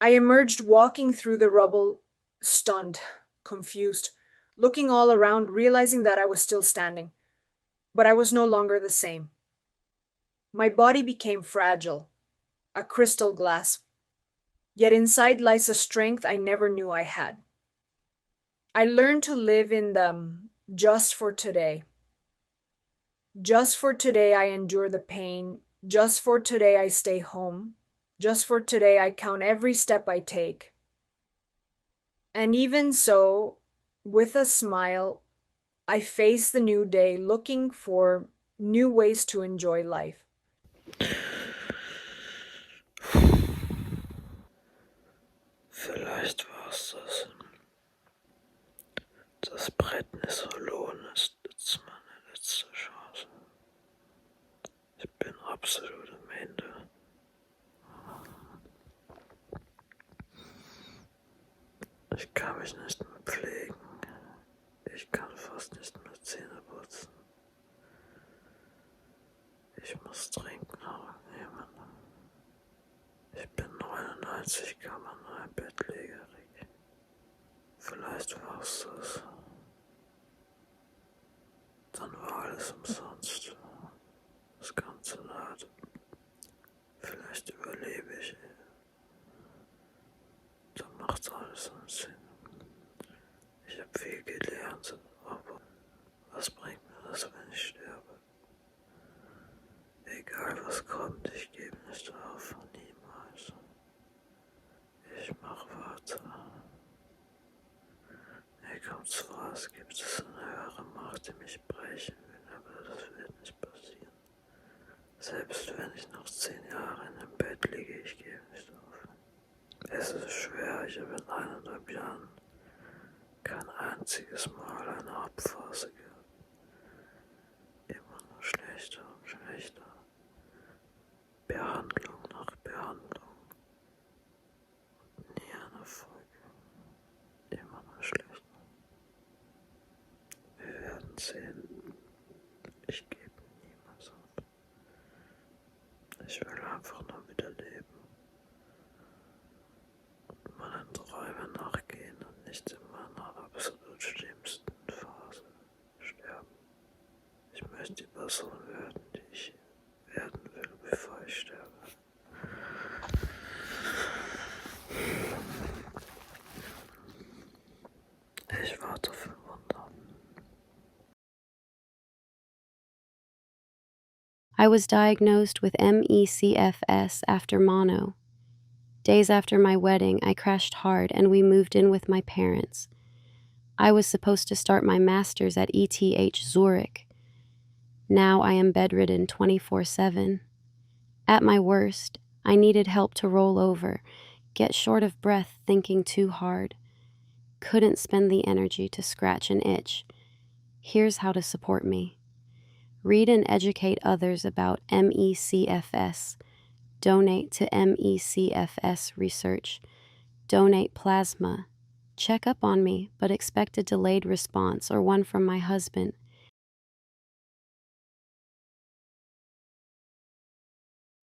I emerged walking through the rubble, stunned, confused, looking all around, realizing that I was still standing, but I was no longer the same. My body became fragile, a crystal glass, yet inside lies a strength I never knew I had. I learned to live in the just for today. Just for today, I endure the pain. Just for today, I stay home. Just for today, I count every step I take. And even so, with a smile, I face the new day looking for new ways to enjoy life. Vielleicht war's das. Das Bretten ist verloren, ist jetzt meine letzte Chance. Ich bin absolut am Ende. Ich kann mich nicht mehr pflegen. Ich kann fast nicht mehr Zähne putzen. Ich muss dringend nachnehmen. Ich bin 99, kann man nur ein bettlägerig. Vielleicht war's das. Dann war alles umsonst. Das ganze Leid. Vielleicht überlebe ich. Dann macht alles einen Sinn. Ich habe viel gelernt, aber was bringt mir das, wenn ich sterbe? Egal was kommt, ich gebe nicht auf, niemals. Ich mach weiter. Mir kommt's vor, es gibt eine höhere Macht, die mich brechen will, aber das wird nicht passieren. Selbst wenn ich noch 10 Jahre in dem Bett liege, ich gebe nicht auf. Es ist schwer, ich habe in 1,5 Jahren kein einziges Mal eine Abphase gehabt. Immer nur schlechter und schlechter. Behandlung nach Behandlung. Nie ein Erfolg. Immer nur schlechter. Wir werden sehen. Ich gebe niemals ab. Ich will einfach nur wieder leben. Und meinen Träumen nachgehen und nicht in meiner absolut schlimmsten Phase sterben. Ich möchte die Person werden, die ich werden will, bevor ich sterbe. Ich warte für Wunder. I was diagnosed with ME/CFS after mono. Days after my wedding, I crashed hard and we moved in with my parents. I was supposed to start my master's at ETH Zurich. Now I am bedridden 24/7. At my worst, I needed help to roll over, get short of breath thinking too hard. Couldn't spend the energy to scratch an itch. Here's how to support me. Read and educate others about ME/CFS. Donate to ME/CFS research. Donate plasma. Check up on me, but expect a delayed response or one from my husband.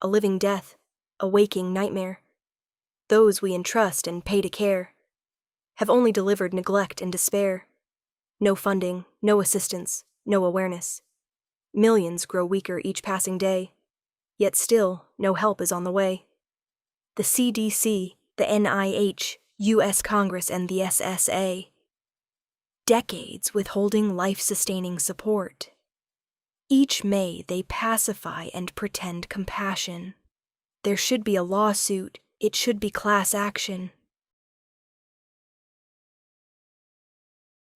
A living death, a waking nightmare. Those we entrust and pay to care have only delivered neglect and despair. No funding, no assistance, no awareness. Millions grow weaker each passing day, yet still no help is on the way. The CDC, the NIH, US Congress, and the SSA. Decades withholding life-sustaining support. Each May they pacify and pretend compassion. There should be a lawsuit, it should be class action.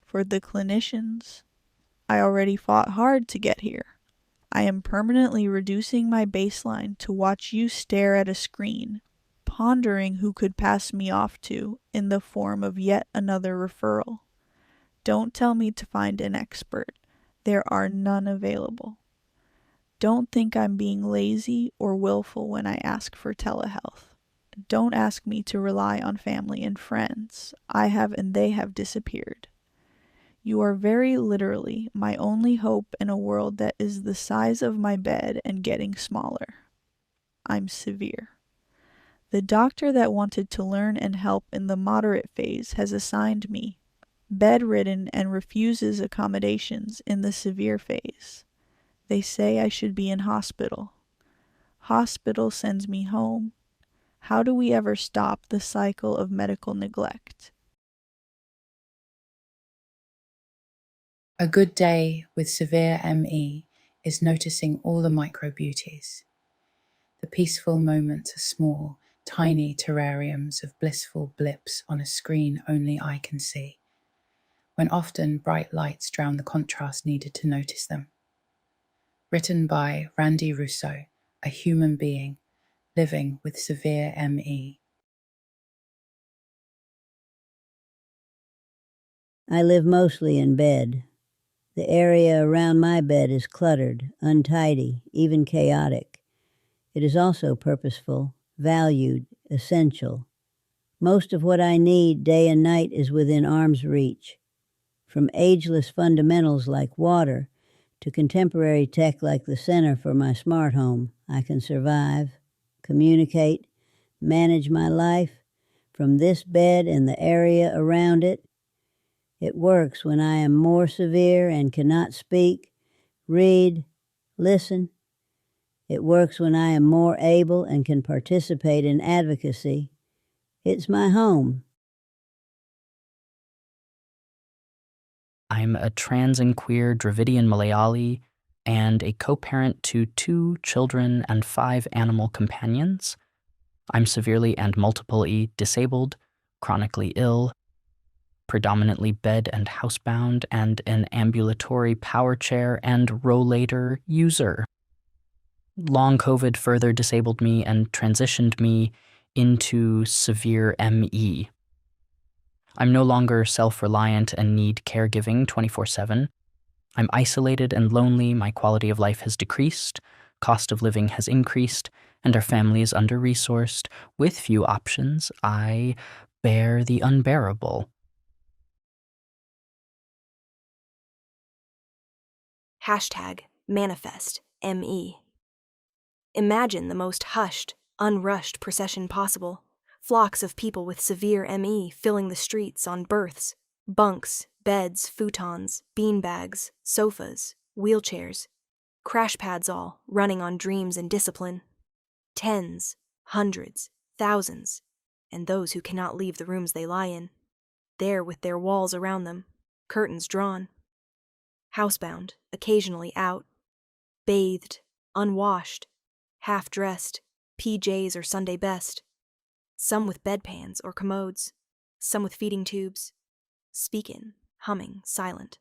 For the clinicians, I already fought hard to get here. I am permanently reducing my baseline to watch you stare at a screen, pondering who could pass me off to in the form of yet another referral. Don't tell me to find an expert. There are none available. Don't think I'm being lazy or willful when I ask for telehealth. Don't ask me to rely on family and friends. I have and they have disappeared. You are very literally my only hope in a world that is the size of my bed and getting smaller. I'm severe. The doctor that wanted to learn and help in the moderate phase has assigned me, bedridden and refuses accommodations in the severe phase. They say I should be in hospital. Hospital sends me home. How do we ever stop the cycle of medical neglect? A good day with severe ME is noticing all the micro beauties. The peaceful moments are small, tiny terrariums of blissful blips on a screen only I can see, when often bright lights drown the contrast needed to notice them. Written by Randy Russo, a human being living with severe ME. I live mostly in bed. The area around my bed is cluttered, untidy, even chaotic. It is also purposeful, valued, essential. Most of what I need day and night is within arm's reach. From ageless fundamentals like water to contemporary tech like the center for my smart home, I can survive, communicate, manage my life from this bed and the area around it. It works when I am more severe and cannot speak, read, listen. It works when I am more able and can participate in advocacy. It's my home. I'm a trans and queer Dravidian Malayali and a co-parent to 2 children and 5 animal companions. I'm severely and multiply disabled, chronically ill, predominantly bed and housebound, and an ambulatory power chair and rollator user. Long COVID further disabled me and transitioned me into severe ME. I'm no longer self-reliant and need caregiving 24/7. I'm isolated and lonely, my quality of life has decreased, cost of living has increased, and our family is under-resourced. With few options, I bear the unbearable. #manifest.me. Imagine the most hushed, unrushed procession possible. Flocks of people with severe ME filling the streets on berths, bunks, beds, futons, beanbags, sofas, wheelchairs. Crash pads all, running on dreams and discipline. Tens, hundreds, thousands, and those who cannot leave the rooms they lie in. There with their walls around them, curtains drawn. Housebound, occasionally out. Bathed, unwashed, half-dressed, PJs or Sunday best. Some with bedpans or commodes, some with feeding tubes. Speaking, humming, silent.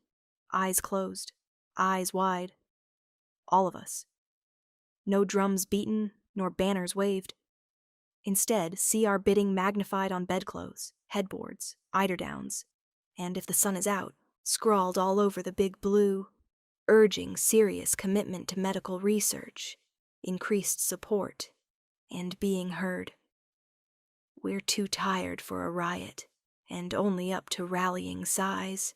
Eyes closed, eyes wide. All of us. No drums beaten, nor banners waved. Instead, see our bidding magnified on bedclothes, headboards, eiderdowns, and if the sun is out, scrawled all over the big blue, urging serious commitment to medical research, increased support, and being heard. We're too tired for a riot, and only up to rallying sighs.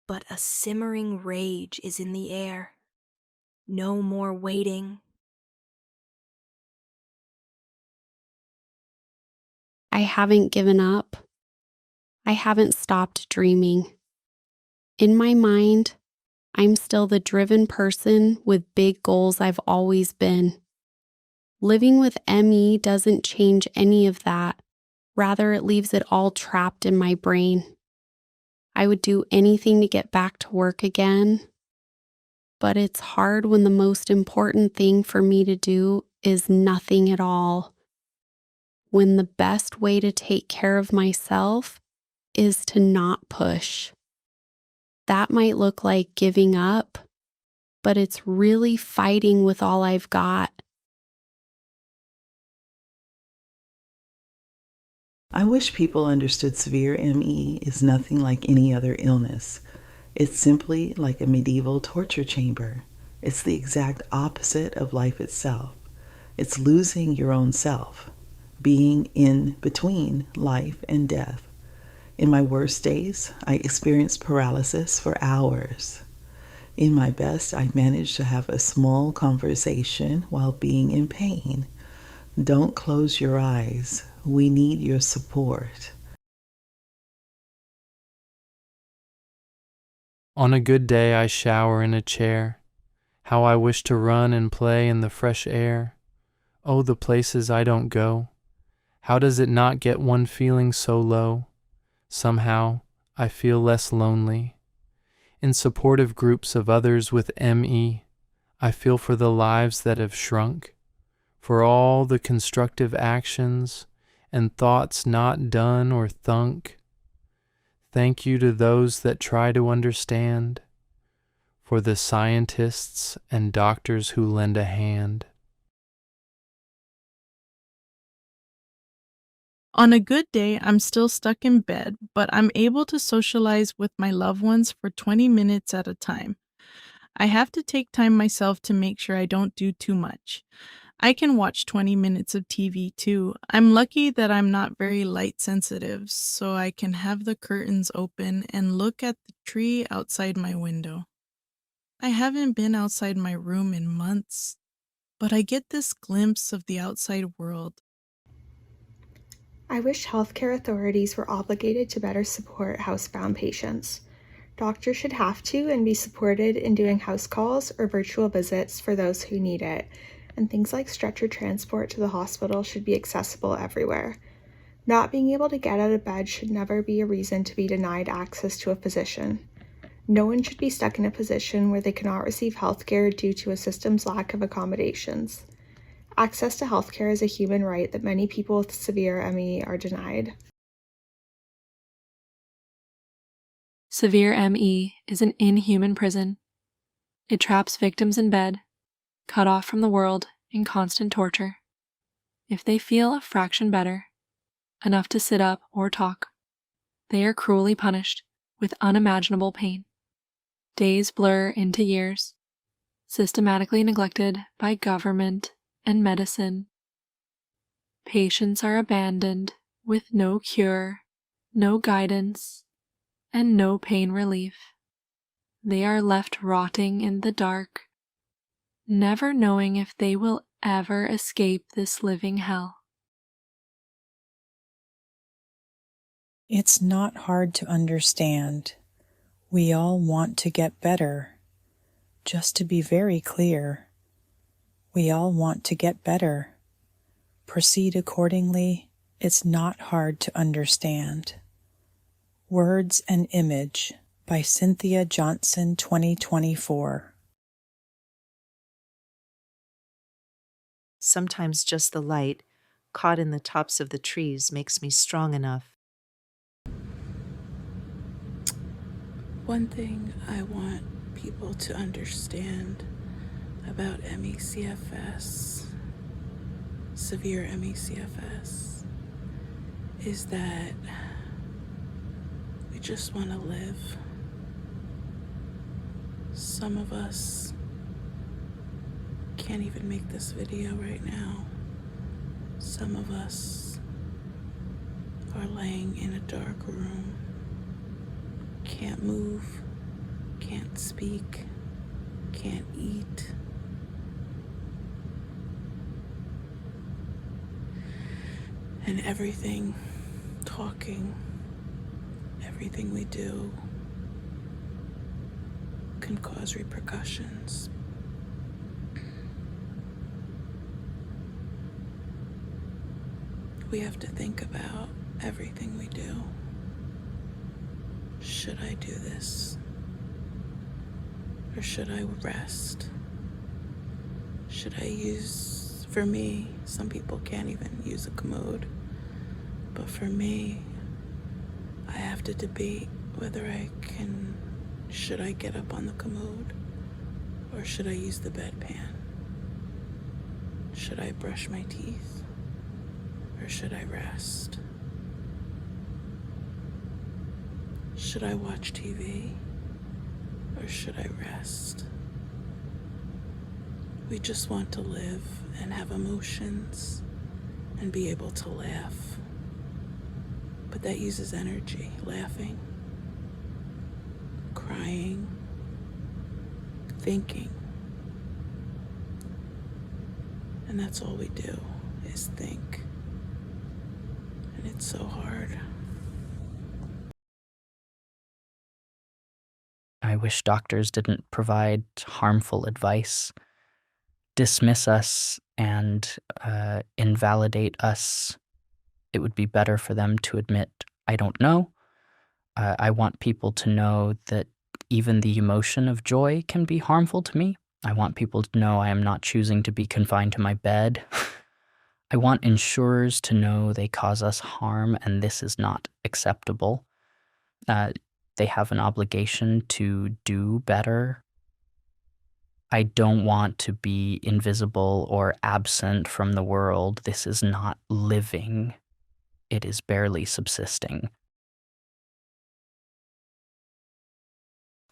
But a simmering rage is in the air. No more waiting. I haven't given up. I haven't stopped dreaming. In my mind, I'm still the driven person with big goals I've always been. Living with ME doesn't change any of that. Rather, it leaves it all trapped in my brain. I would do anything to get back to work again, but it's hard when the most important thing for me to do is nothing at all. When the best way to take care of myself is to not push. That might look like giving up, but it's really fighting with all I've got. I wish people understood severe ME is nothing like any other illness. It's simply like a medieval torture chamber. It's the exact opposite of life itself. It's losing your own self, being in between life and death. In my worst days, I experienced paralysis for hours. In my best, I managed to have a small conversation while being in pain. Don't close your eyes. We need your support. On a good day I shower in a chair. How I wish to run and play in the fresh air. Oh, the places I don't go. How does it not get one feeling so low? Somehow I feel less lonely. In supportive groups of others with ME, I feel for the lives that have shrunk, for all the constructive actions and thoughts not done or thunk. Thank you to those that try to understand, for the scientists and doctors who lend a hand. On a good day, I'm still stuck in bed, but I'm able to socialize with my loved ones for 20 minutes at a time. I have to take time myself to make sure I don't do too much. I can watch 20 minutes of TV too. I'm lucky that I'm not very light sensitive, so I can have the curtains open and look at the tree outside my window. I haven't been outside my room in months, but I get this glimpse of the outside world. I wish healthcare authorities were obligated to better support housebound patients. Doctors should have to and be supported in doing house calls or virtual visits for those who need it, and things like stretcher transport to the hospital should be accessible everywhere. Not being able to get out of bed should never be a reason to be denied access to a physician. No one should be stuck in a position where they cannot receive healthcare due to a system's lack of accommodations. Access to healthcare is a human right that many people with severe ME are denied. Severe ME is an inhuman prison. It traps victims in bed, cut off from the world in constant torture. If they feel a fraction better, enough to sit up or talk, they are cruelly punished with unimaginable pain. Days blur into years, systematically neglected by government and medicine. Patients are abandoned with no cure, no guidance, and no pain relief. They are left rotting in the dark, never knowing if they will ever escape this living hell. It's not hard to understand. We all want to get better. Just to be very clear, we all want to get better. Proceed accordingly. It's not hard to understand. Words and Image by Cynthia Johnson, 2024. Sometimes just the light, caught in the tops of the trees, makes me strong enough. One thing I want people to understand about ME/CFS, severe ME/CFS, is that we just want to live. Some of us can't even make this video right now. Some of us are laying in a dark room, can't move, can't speak, can't eat. And everything, talking, everything we do can cause repercussions. We have to think about everything we do. Should I do this? Or should I rest? Should I use, for me, some people can't even use a commode, but for me, I have to debate whether should I get up on the commode or should I use the bedpan? Should I brush my teeth or should I rest? Should I watch TV or should I rest? We just want to live and have emotions and be able to laugh. But that uses energy, laughing, crying, thinking. And that's all we do is think. And it's so hard. I wish doctors didn't provide harmful advice, dismiss us, and invalidate us. It would be better for them to admit, I don't know. I want people to know that even the emotion of joy can be harmful to me. I want people to know I am not choosing to be confined to my bed. I want insurers to know they cause us harm and this is not acceptable. They have an obligation to do better. I don't want to be invisible or absent from the world. This is not living. It is barely subsisting.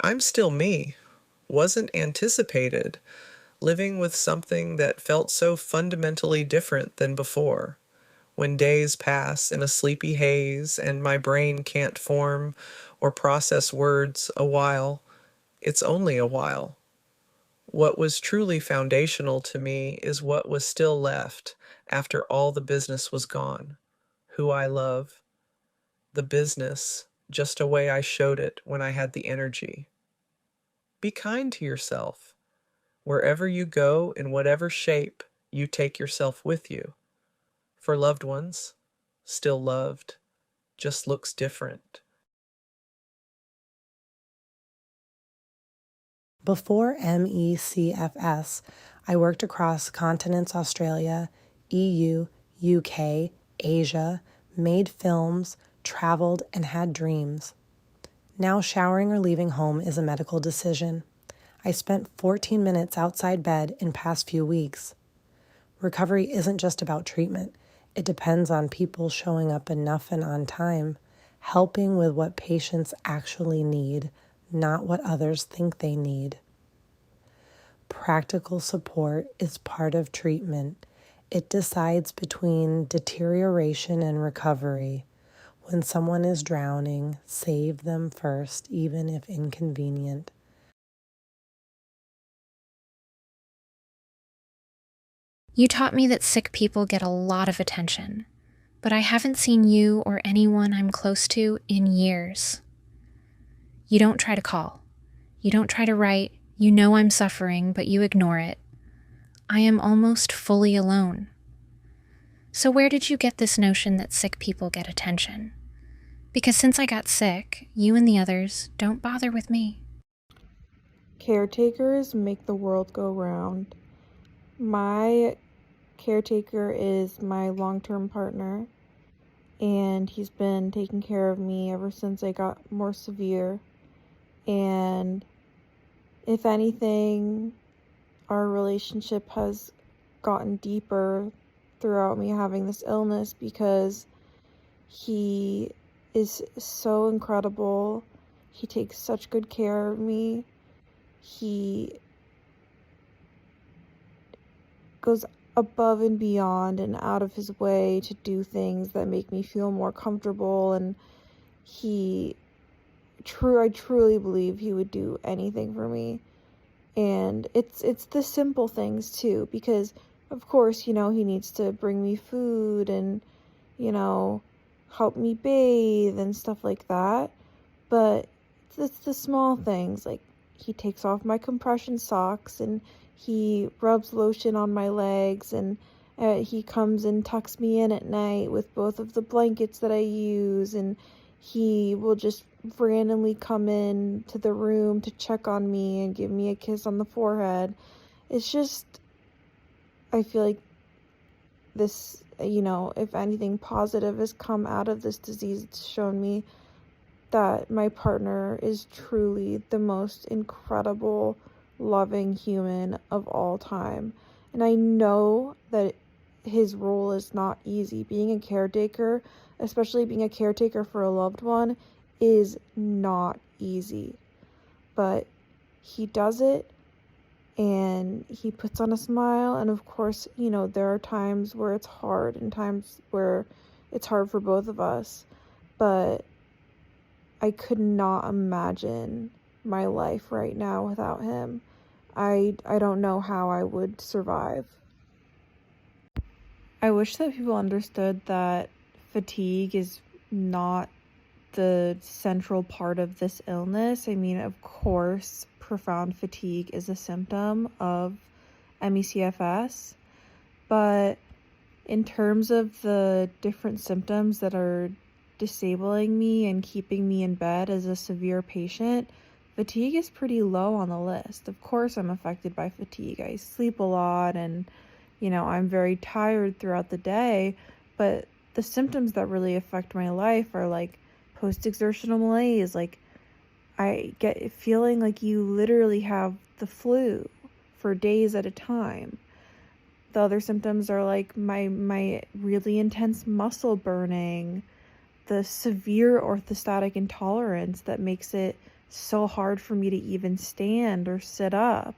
I'm still me, wasn't anticipated, living with something that felt so fundamentally different than before. When days pass in a sleepy haze and my brain can't form or process words a while, it's only a while. What was truly foundational to me is what was still left after all the business was gone. Who I love. The business, just a way I showed it when I had the energy. Be kind to yourself. Wherever you go, in whatever shape, you take yourself with you. For loved ones, still loved, just looks different. Before MECFS, I worked across continents Australia, EU, UK, Asia, made films, traveled, and had dreams. Now showering or leaving home is a medical decision. I spent 14 minutes outside bed in past few weeks. Recovery isn't just about treatment. It depends on people showing up enough and on time, helping with what patients actually need, not what others think they need. Practical support is part of treatment. It decides between deterioration and recovery. When someone is drowning, save them first, even if inconvenient. You taught me that sick people get a lot of attention, but I haven't seen you or anyone I'm close to in years. You don't try to call. You don't try to write. You know I'm suffering, but you ignore it. I am almost fully alone. So where did you get this notion that sick people get attention? Because since I got sick, you and the others don't bother with me. Caretakers make the world go round. My caretaker is my long-term partner, and he's been taking care of me ever since I got more severe. And if anything, our relationship has gotten deeper throughout me having this illness because he is so incredible. He takes such good care of me. He goes above and beyond and out of his way to do things that make me feel more comfortable, and I truly believe he would do anything for me. And it's the simple things too, because of course, he needs to bring me food and, help me bathe and stuff like that. But it's the small things, like he takes off my compression socks and he rubs lotion on my legs, and he comes and tucks me in at night with both of the blankets that I use, and he will just randomly come in to the room to check on me and give me a kiss on the forehead. It's just, I feel like this, if anything positive has come out of this disease, it's shown me that my partner is truly the most incredible, loving human of all time. And I know that his role is not easy. Being a caretaker, especially being a caretaker for a loved one, is not easy. But he does it, and he puts on a smile. And of course, there are times where it's hard and times where it's hard for both of us. But I could not imagine my life right now without him. I don't know how I would survive. I wish that people understood that fatigue is not the central part of this illness. I mean, of course, profound fatigue is a symptom of ME/CFS, but in terms of the different symptoms that are disabling me and keeping me in bed as a severe patient, fatigue is pretty low on the list. Of course, I'm affected by fatigue. I sleep a lot and, I'm very tired throughout the day, but the symptoms that really affect my life are like post-exertional malaise. Like, I get feeling like you literally have the flu for days at a time. The other symptoms are like my really intense muscle burning, the severe orthostatic intolerance that makes it so hard for me to even stand or sit up.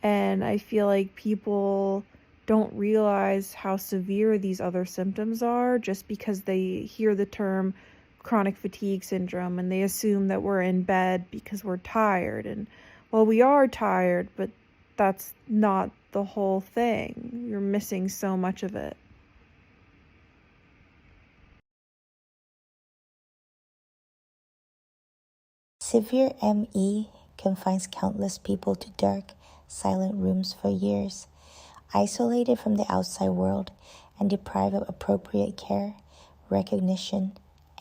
And I feel like people don't realize how severe these other symptoms are just because they hear the term chronic fatigue syndrome and they assume that we're in bed because we're tired. And well, we are tired, but that's not the whole thing. You're missing so much of it. Severe ME confines countless people to dark, silent rooms for years, isolated from the outside world and deprived of appropriate care, recognition,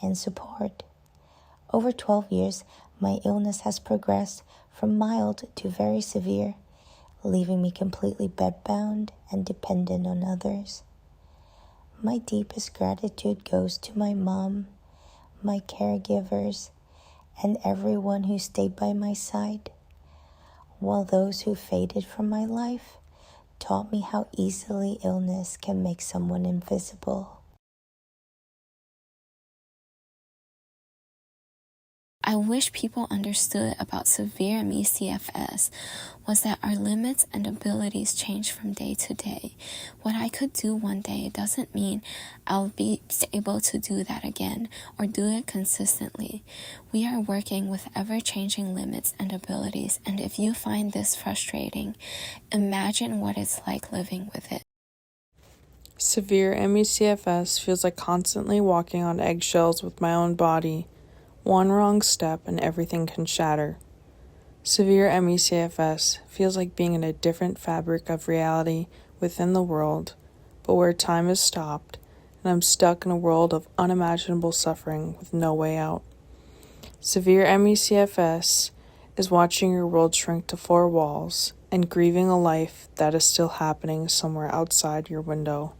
and support. Over 12 years, my illness has progressed from mild to very severe, leaving me completely bedbound and dependent on others. My deepest gratitude goes to my mom, my caregivers, and everyone who stayed by my side, while those who faded from my life taught me how easily illness can make someone invisible. I wish people understood about severe ME/CFS was that our limits and abilities change from day to day. What I could do one day doesn't mean I'll be able to do that again or do it consistently. We are working with ever-changing limits and abilities, and if you find this frustrating, imagine what it's like living with it. Severe ME/CFS feels like constantly walking on eggshells with my own body. One wrong step and everything can shatter. Severe ME/CFS feels like being in a different fabric of reality within the world, but where time is stopped, and I'm stuck in a world of unimaginable suffering with no way out. Severe ME/CFS is watching your world shrink to 4 walls and grieving a life that is still happening somewhere outside your window.